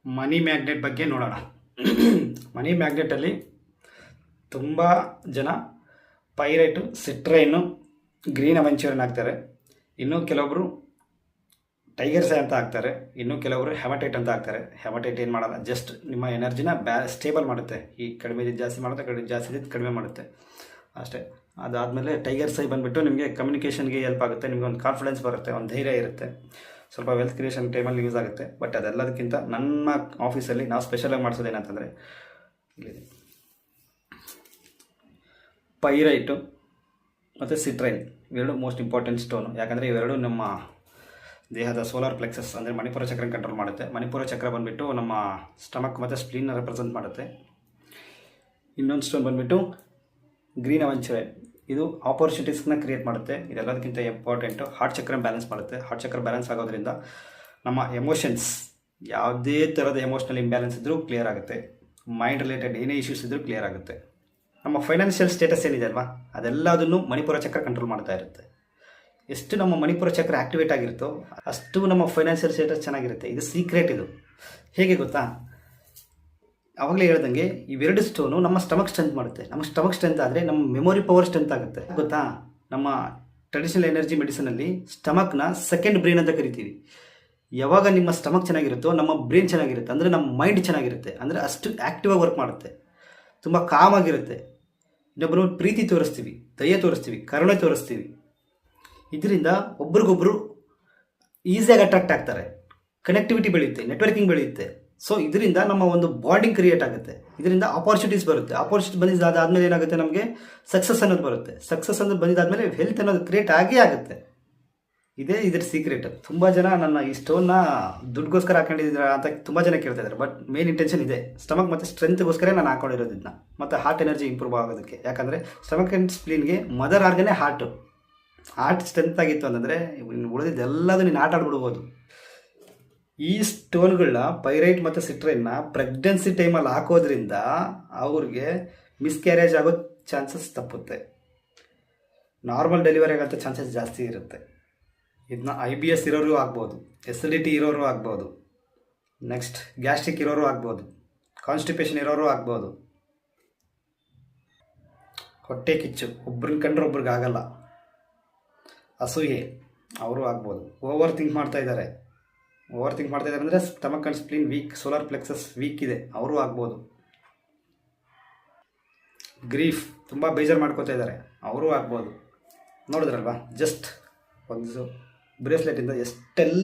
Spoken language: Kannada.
ಮನಿ ಮ್ಯಾಗ್ನೆಟ್ ಬಗ್ಗೆ ನೋಡೋಣ. ಮನಿ ಮ್ಯಾಗ್ನೆಟಲ್ಲಿ ತುಂಬ ಜನ ಪೈರೈಟು, ಸಿಟ್ರೈನು, ಗ್ರೀನ್ ಅವೆಂಚೂರನ್ ಹಾಕ್ತಾರೆ. ಇನ್ನೂ ಕೆಲವೊಬ್ಬರು ಟೈಗರ್ ಸೈ ಅಂತ ಹಾಕ್ತಾರೆ. ಇನ್ನೂ ಕೆಲವರು ಹೆಮಟೈಟ್ ಅಂತ ಹಾಕ್ತಾರೆ. ಹೆಮಟೈಟ್ ಏನು ಮಾಡಲ್ಲ, ಜಸ್ಟ್ ನಿಮ್ಮ ಎನರ್ಜಿನ ಸ್ಟೇಬಲ್ ಮಾಡುತ್ತೆ. ಈ ಕಡಿಮೆ ಜಾಸ್ತಿ ಮಾಡುತ್ತೆ, ಕಡಿಮೆ ಜಾಸ್ತಿ ಕಡಿಮೆ ಮಾಡುತ್ತೆ ಅಷ್ಟೇ. ಅದಾದಮೇಲೆ ಟೈಗರ್ ಸೈ ಬಂದುಬಿಟ್ಟು ನಿಮಗೆ ಕಮ್ಯುನಿಕೇಷನ್ಗೆ ಹೆಲ್ಪ್ ಆಗುತ್ತೆ. ನಿಮಗೆ ಒಂದು ಕಾನ್ಫಿಡೆನ್ಸ್ ಬರುತ್ತೆ, ಒಂದು ಧೈರ್ಯ ಇರುತ್ತೆ, ಸ್ವಲ್ಪ ವೆಲ್ತ್ ಕ್ರಿಯೇಷನ್ ಟೈಮಲ್ಲಿ ಯೂಸ್ ಆಗುತ್ತೆ. ಬಟ್ ಅದೆಲ್ಲದಕ್ಕಿಂತ ನಮ್ಮ ಆಫೀಸಲ್ಲಿ ನಾವು ಸ್ಪೆಷಲಾಗಿ ಮಾಡಿಸೋದು ಏನಂತಂದರೆ, ಇಲ್ಲಿ ಪೈರೈಟು ಮತ್ತು ಸಿಟ್ರೈನ್ ಇವೆರಡು ಮೋಸ್ಟ್ ಇಂಪಾರ್ಟೆಂಟ್ ಸ್ಟೋನು. ಯಾಕಂದರೆ ಇವೆರಡು ನಮ್ಮ ದೇಹದ ಸೋಲಾರ್ ಪ್ಲೆಕ್ಸಸ್ ಅಂದರೆ ಮಣಿಪುರ ಚಕ್ರನ ಕಂಟ್ರೋಲ್ ಮಾಡುತ್ತೆ. ಮಣಿಪುರ ಚಕ್ರ ಬಂದುಬಿಟ್ಟು ನಮ್ಮ ಸ್ಟಮಕ್ ಮತ್ತು ಸ್ಪ್ಲೀನ್ನ ರೆಪ್ರೆಸೆಂಟ್ ಮಾಡುತ್ತೆ. ಇನ್ನೊಂದು ಸ್ಟೋನ್ ಬಂದುಬಿಟ್ಟು ಗ್ರೀನ್ ಅವೆಂಚೂರನ್, ಇದು ಆಪರ್ಚುನಿಟೀಸ್ನ ಕ್ರಿಯೇಟ್ ಮಾಡುತ್ತೆ. ಇದೆಲ್ಲದಕ್ಕಿಂತ ಇಂಪಾರ್ಟೆಂಟು ಹಾರ್ಟ್ ಚಕ್ರ ಬ್ಯಾಲೆನ್ಸ್ ಮಾಡುತ್ತೆ. ಹಾರ್ಟ್ ಚಕ್ರ ಬ್ಯಾಲೆನ್ಸ್ ಆಗೋದ್ರಿಂದ ನಮ್ಮ ಎಮೋಷನ್ಸ್, ಯಾವುದೇ ಥರದ ಎಮೋಷ್ನಲ್ ಇಂಬ್ಯಾಲೆನ್ಸ್ ಇದ್ದರೂ ಕ್ಲಿಯರ್ ಆಗುತ್ತೆ. ಮೈಂಡ್ ರಿಲೇಟೆಡ್ ಏನೇ ಇಶ್ಯೂಸ್ ಇದ್ದರೂ ಕ್ಲಿಯರ್ ಆಗುತ್ತೆ. ನಮ್ಮ ಫೈನಾನ್ಷಿಯಲ್ ಸ್ಟೇಟಸ್ ಏನಿದೆ ಅಲ್ವಾ, ಅದೆಲ್ಲದನ್ನು ಮಣಿಪುರ ಚಕ್ರ ಕಂಟ್ರೋಲ್ ಮಾಡ್ತಾ ಇರುತ್ತೆ. ಎಷ್ಟು ನಮ್ಮ ಮಣಿಪುರ ಚಕ್ರ ಆ್ಯಕ್ಟಿವೇಟ್ ಆಗಿರುತ್ತೋ ಅಷ್ಟು ನಮ್ಮ ಫೈನಾನ್ಷಿಯಲ್ ಸ್ಟೇಟಸ್ ಚೆನ್ನಾಗಿರುತ್ತೆ. ಇದು ಸೀಕ್ರೆಟ್. ಇದು ಹೇಗೆ ಗೊತ್ತಾ, ಆವಾಗಲೇ ಹೇಳ್ದಂಗೆ ಇವೆರಡು ಸ್ಟೋನು ನಮ್ಮ ಸ್ಟಮಕ್ ಸ್ಟ್ರೆಂತ್ ಮಾಡುತ್ತೆ. ನಮ್ಮ ಸ್ಟಮಕ್ ಸ್ಟ್ರೆಂತ್ ಆದರೆ ನಮ್ಮ ಮೆಮೊರಿ ಪವರ್ ಸ್ಟ್ರೆಂತ್ ಆಗುತ್ತೆ. ಗೊತ್ತಾ, ನಮ್ಮ ಟ್ರೆಡಿಷನಲ್ ಎನರ್ಜಿ ಮೆಡಿಸಿನಲ್ಲಿ ಸ್ಟಮಕ್ನ ಸೆಕೆಂಡ್ ಬ್ರೈನ್ ಅಂತ ಕರಿತೀವಿ. ಯಾವಾಗ ನಿಮ್ಮ ಸ್ಟಮಕ್ ಚೆನ್ನಾಗಿರುತ್ತೋ ನಮ್ಮ ಬ್ರೈನ್ ಚೆನ್ನಾಗಿರುತ್ತೆ, ಅಂದರೆ ನಮ್ಮ ಮೈಂಡ್ ಚೆನ್ನಾಗಿರುತ್ತೆ. ಅಂದರೆ ಅಷ್ಟು ಆ್ಯಕ್ಟಿವಾಗಿ ವರ್ಕ್ ಮಾಡುತ್ತೆ, ತುಂಬ ಕಾಮಾಗಿರುತ್ತೆ. ಇನ್ನೊಬ್ಬರು ಪ್ರೀತಿ ತೋರಿಸ್ತೀವಿ, ದಯೆ ತೋರಿಸ್ತೀವಿ, ಕರುಣೆ ತೋರಿಸ್ತೀವಿ. ಇದರಿಂದ ಒಬ್ರಿಗೊಬ್ಬರು ಈಸಿಯಾಗಿ ಅಟ್ರಾಕ್ಟ್ ಆಗ್ತಾರೆ, ಕನೆಕ್ಟಿವಿಟಿ ಬೆಳೆಯುತ್ತೆ, ನೆಟ್ವರ್ಕಿಂಗ್ ಬೆಳೆಯುತ್ತೆ. ಸೊ ಇದರಿಂದ ನಮ್ಮ ಒಂದು ಬಾಂಡಿಂಗ್ ಕ್ರಿಯೇಟ್ ಆಗುತ್ತೆ. ಇದರಿಂದ ಆಪರ್ಚುನಿಟೀಸ್ ಬರುತ್ತೆ. ಆಪರ್ಚುನಿಟಿ ಬಂದಿದ್ದಾದಮೇಲೆ ಏನಾಗುತ್ತೆ, ನಮಗೆ ಸಕ್ಸಸ್ ಅನ್ನೋದು ಬರುತ್ತೆ. ಸಕ್ಸಸ್ ಅನ್ನೋದು ಬಂದಿದ್ದಾದಮೇಲೆ ಹೆಲ್ತ್ ಅನ್ನೋದು ಕ್ರಿಯೇಟ್ ಆಗೇ ಆಗುತ್ತೆ. ಇದ್ರ ಸೀಕ್ರೆಟ್. ತುಂಬ ಜನ ನನ್ನ ಈ ಸ್ಟೋನ್ನ ದುಡ್ಡುಗೋಸ್ಕರ ಹಾಕೊಂಡಿದ್ದೀರಾ ಅಂತ ತುಂಬ ಜನ ಕೇಳ್ತಾ ಇದ್ದಾರೆ. ಬಟ್ ಮೇನ್ ಇಂಟೆನ್ಷನ್ ಇದೆ, ಸ್ಟಮಕ್ ಮತ್ತು ಸ್ಟ್ರೆಂತ್ಗೋಸ್ಕರ ನಾನು ಹಾಕೊಂಡಿರೋದನ್ನ, ಮತ್ತು ಹಾರ್ಟ್ ಎನರ್ಜಿ ಇಂಪ್ರೂವ್ ಆಗೋದಕ್ಕೆ. ಯಾಕಂದರೆ ಸ್ಟಮಕ್ ಆ್ಯಂಡ್ ಸ್ಪ್ಲೀನ್ಗೆ ಮದರ್ ಆರ್ಗನೇ ಹಾರ್ಟು. ಹಾರ್ಟ್ ಸ್ಟ್ರೆಂತ್ ಆಗಿತ್ತು ಅಂತಂದರೆ ಉಳಿದಿದ್ದೆಲ್ಲದೂ ನೀನು ಆಟ ಆಡ್ಬಿಡ್ಬೋದು. ಈ ಸ್ಟೋನ್ಗಳನ್ನ ಪೈರೈಟ್ ಮತ್ತು ಸಿಟ್ರೈನ್ನ ಪ್ರೆಗ್ನೆನ್ಸಿ ಟೈಮಲ್ಲಿ ಹಾಕೋದ್ರಿಂದ ಅವ್ರಿಗೆ ಮಿಸ್ಕ್ಯಾರೇಜ್ ಆಗೋ ಚಾನ್ಸಸ್ ತಪ್ಪುತ್ತೆ. ನಾರ್ಮಲ್ ಡೆಲಿವರಿ ಆಗೋ ಚಾನ್ಸಸ್ ಜಾಸ್ತಿ ಇರುತ್ತೆ. ಇದನ್ನ IBS ಇರೋರು ಆಗ್ಬೋದು, ಎಸಿಡಿಟಿ ಇರೋರು ಆಗ್ಬೋದು, ನೆಕ್ಸ್ಟ್ ಗ್ಯಾಸ್ಟ್ರಿಕ್ ಇರೋರು ಆಗ್ಬೋದು, ಕಾನ್ಸ್ಟಿಪೇಷನ್ ಇರೋರು ಆಗ್ಬೋದು, ಹೊಟ್ಟೆ ಕಿಚ್ಚು ಒಬ್ರನ್ನ ಕಂಡ್ರೆ ಒಬ್ರಿಗೆ ಆಗಲ್ಲ, ಅಸೂಯೆ ಅವರು ಆಗ್ಬೋದು, ಓವರ್ ಥಿಂಕ್ ಮಾಡ್ತಾ ಇದ್ದಾರೆ ಅಂದರೆ stomach and spleen weak, solar plexus weak ಇದೆ, ಅವರು ಆಗ್ಬೋದು. ಗ್ರೀಫ್, ತುಂಬ ಬೇಜಾರು ಮಾಡ್ಕೋತಾ ಇದ್ದಾರೆ, ಅವರು ಆಗ್ಬೋದು. ನೋಡಿದ್ರಲ್ವಾ, ಜಸ್ಟ್ ಒಂದು ಬ್ರೇಸ್ಲೆಟಿಂದ ಎಷ್ಟೆಲ್ಲ